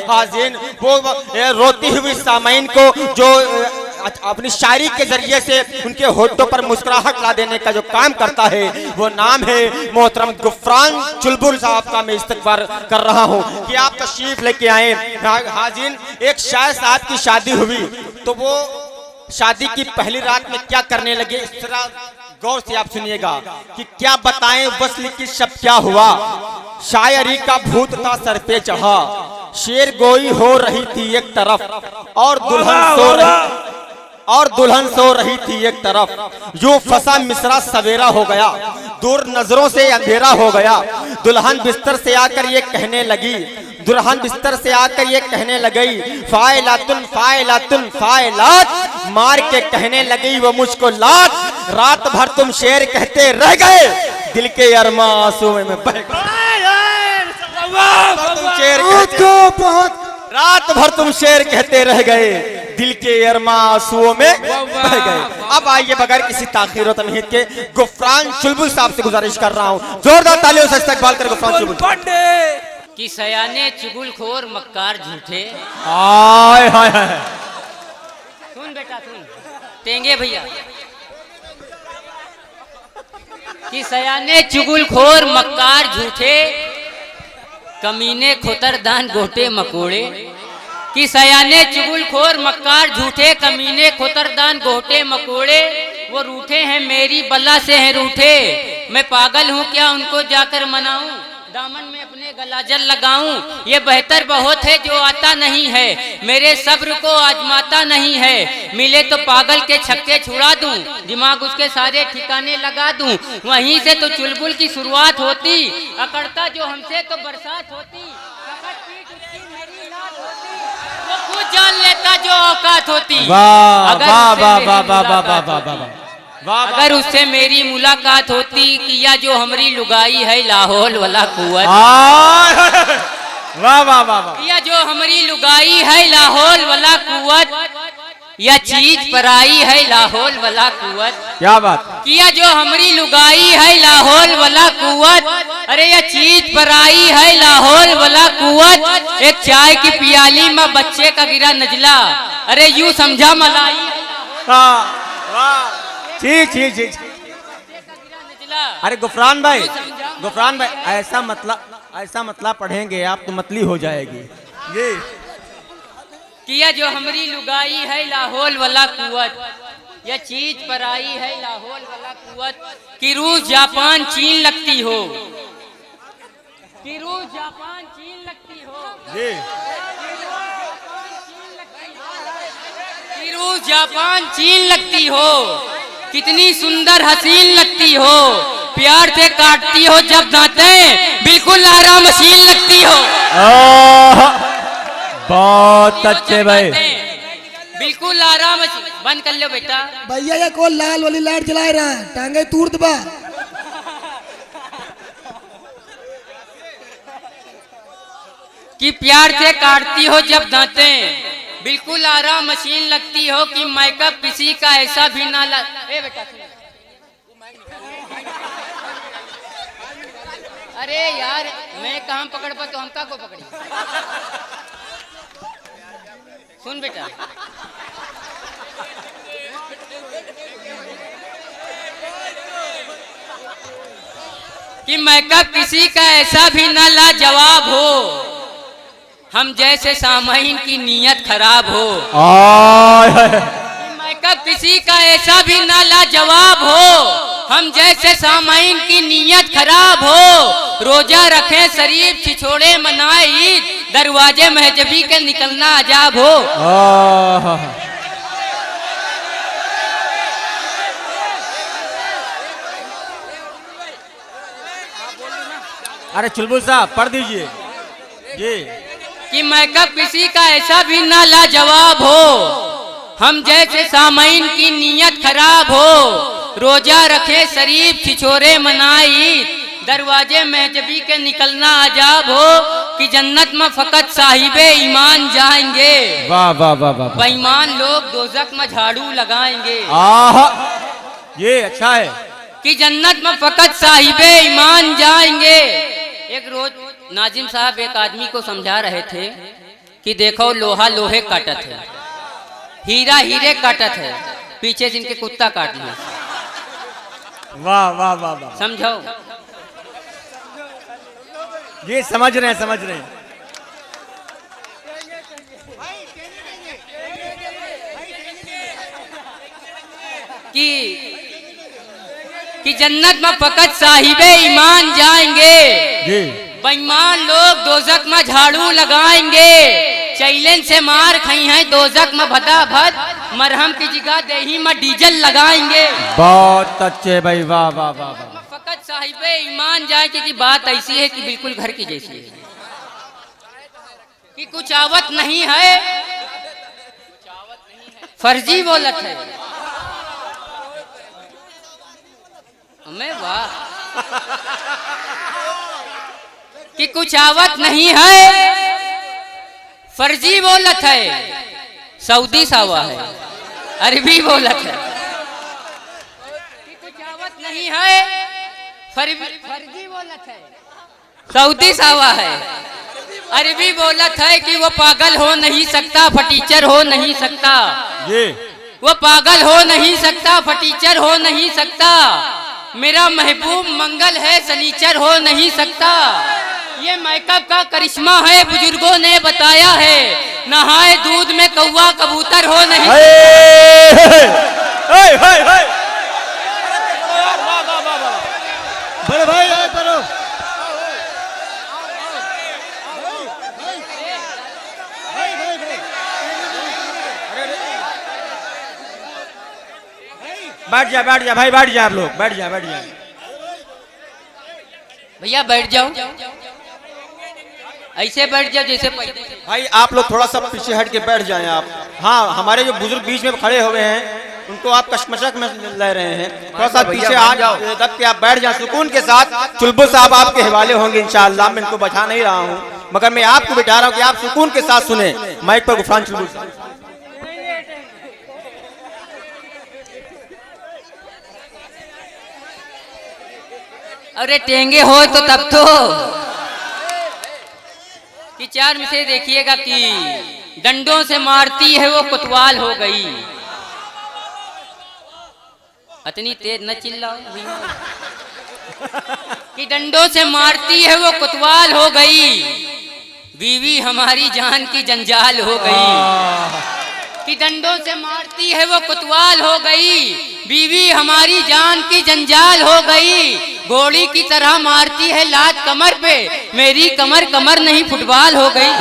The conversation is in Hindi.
हाज़िन वो रोती हुई सामईन को जो अपनी शायरी के जरिए से उनके होठों पर मुस्कुराहट ला देने का जो काम करता है वो नाम है मोहतरम गुफरान चुलबुल साहब का मैं इस्तकबार कर रहा हूँ कि आप तशरीफ लेके आए। हाज़िन, एक शायर साहब की शादी हुई तो वो शादी की पहली रात में क्या करने लगे, इस तरह गौर से आप सुनिएगा कि क्या बताएं वस्ल की शब क्या हुआ। शायरी का भूत था सर पे चढ़ा, शेर गोई हो रही थी एक तरफ और दुल्हन सो रही थी एक तरफ। यूं फंसा मिसरा सवेरा हो गया, दूर नजरों से अंधेरा हो गया। दुल्हन बिस्तर से आकर ये कहने लगी फाइलातुन फाइलातुन फाइलात, मार के कहने लगी वो मुझको लात। रात भर तुम शेर कहते रह गए, दिल के अरमा आंसू में बह गए। रात भर तुम शेर कहते रह गए, दिल के अरमा आंसुओं में बह गए। अब आइए बगैर किसी ताखीर और तमहीद के गुफरान चुलबुल साहब से गुजारिश कर रहा हूँ, जोरदार तालियों से इस्तकबाल करें गुफरान चुलबुल कि सयाने चुगलखोर मक्कार झूठे। हाय हाय हाय, सुन बेटा सुन, टेंगे भैया कि सयाने चुगलखोर मक्कार झूठे, कमीने खोतरदान गोटे मकोड़े। कि सयाने चुगलखोर मक्कार झूठे, कमीने खोतरदान गोटे मकोड़े। वो रूठे हैं मेरी बला से हैं रूठे, मैं पागल हूँ क्या उनको जाकर मनाऊं, दामन में अपने गलाजल लगाऊं। ये बेहतर बहुत है जो आता नहीं है, मेरे सब्र को आजमाता नहीं है। मिले तो पागल के छक्के छुड़ा दूं, दिमाग उसके सारे ठिकाने लगा दूं। वहीं से तो चुलबुल की शुरुआत होती, अकड़ता जो हमसे तो बरसात होती। वो खुद जान लेता जो औकात होती। अगर उससे मेरी मुलाकात होती, किया जो हमारी लुगाई है लाहौल वाला कुवत। वाह वाह वाह, किया जो हमारी लुगाई है लाहौल वाला कुवत, या चीज पराई है लाहौल वाला कुवत। क्या बात, किया जो हमारी लुगाई है लाहौल वाला कुवत, अरे यह चीज पराई है लाहौल वाला कुवत। एक चाय की पियाली में बच्चे का गिरा नजला, अरे यूं समझा मलाई। ठीक। अरे गुफरान भाई ऐसा मतलब पढ़ेंगे आप तो मतली हो जाएगी। ये किया जो हमारी लुगाई है लाहौल वाला कुवत, यह चीज पराई है लाहौल वाला कुवत। कि रूस जापान चीन लगती हो, कि रूस जापान चीन लगती हो, कि रूस जापान चीन लगती हो। कितनी सुंदर हसीन लगती हो, प्यार से काटती हो जब दांतें, बिल्कुल आरा मशीन लगती हो। बहुत अच्छे भाई, बिल्कुल आराम। बंद कर लो बेटा। भैया ये कौन लाल वाली लाइट जला रहा है, टांगे तूर दबा। कि प्यार से काटती हो जब दांतें, बिल्कुल आराम मशीन लगती हो। कि मेकअप किसी का ऐसा भी ना ए बेटा अरे यार मैं कहाँ पकड़ पा तो हम का को पकड़ी। सुन बेटा, कि मेकअप किसी का ऐसा भी ना लाजवाब हो, हम जैसे सामईन की नीयत खराब हो। मेकअप किसी का ऐसा भी ना लाजवाब हो, हम जैसे सामईन की नीयत खराब हो। रोजा रखें शरीफ छिछोड़े मनाए ईद, दरवाजे महजबी के निकलना अजाब हो। अरे चुलबुल साहब पढ़ दीजिए जी। कि मेकअप किसी का ऐसा भी ना लाजवाब हो, हम जैसे सामईन की नीयत खराब हो। रोजा रखे शरीफ छिछोरे मनाई, दरवाजे महजबी के निकलना अजाब हो। कि जन्नत में फकत साहिबे ईमान जाएंगे, वाह वाह वाह वाह, बेईमान लोग दोजख में झाड़ू लगाएंगे। ये अच्छा है। कि जन्नत में फकत साहिबे ईमान जाएंगे। एक रोज नाजिम साहब एक आदमी को समझा रहे थे कि देखो लोहा लोहे काटत है, हीरा हीरे काटत है, पीछे से इनके कुत्ता काट लिया। वाह वाह वाह वाह, समझो। ये समझ रहे हैं, समझ रहे हैं। कि जन्नत में फकत साहिबे ईमान जाएंगे, जी बेईमान लोग दोजक में झाड़ू लगाएंगे, चैलेंज से मार खाई हैं दोजक में भदाभद, मरहम की जगह दही में डीजल लगाएंगे। बहुत अच्छे भाई, वाह वाह वाह वाह। फकत साहिबे ईमान जाएंगे कि बात ऐसी है कि बिल्कुल घर की जैसी है, कि कुछ आवत नहीं है, फर्जी बोलत है हमें, वाह। कि कुछ आवत नहीं है, फर्जी बोलत है, सऊदी सावा है, अरबी बोलत है। कि कुछ आवत नहीं है, फर्जी बोलत है, सऊदी सावा है, अरबी बोलत है कि वो पागल हो नहीं सकता, फटीचर हो नहीं सकता, ये वो पागल हो नहीं सकता, फटीचर हो नहीं सकता, मेरा महबूब मंगल है, सनीचर हो नहीं सकता। ये मेकअप का करिश्मा है, बुजुर्गों ने बताया है, नहाए दूध में कौवा कबूतर हो नहीं। बड़े भाई आए करो। बैठ जा भाई, बैठ जा, आप लोग बैठ जा, बैठ जा। भैया बैठ जाओ, ऐसे बैठ जाओ जैसे भाई आप लोग थोड़ा सा पीछे हट के बैठ जाएं आप। हाँ, हमारे जो बुजुर्ग बीच में खड़े हुए हैं उनको आप कशमकश में ले रहे हैं, थोड़ा सा पीछे आ जाओ, दब के आप बैठ जाओ सुकून के साथ। चुलबुल साहब आपके हवाले होंगे इंशाअल्लाह, मैं इनको बैठा नहीं रहा हूँ, मगर मैं आपको बिठा रहा हूँ कि आप सुकून के साथ सुने। माइक पर गुफरान चुलबुल साहब। अरे टेंगे हो तो तब तो कि चार में से देखिएगा कि डंडों से मारती है वो कोतवाल हो गई। इतनी तेज न चिल्लाओ कि डंडों से मारती है वो कोतवाल हो गई, बीवी हमारी जान की जंजाल हो गई। कि डंडों से मारती है वो कोतवाल हो गई, बीवी हमारी जान की जंजाल हो गई। घोड़ी की तरह मारती है लात कमर पे, मेरी कमर कमर नहीं फुटबॉल हो गई।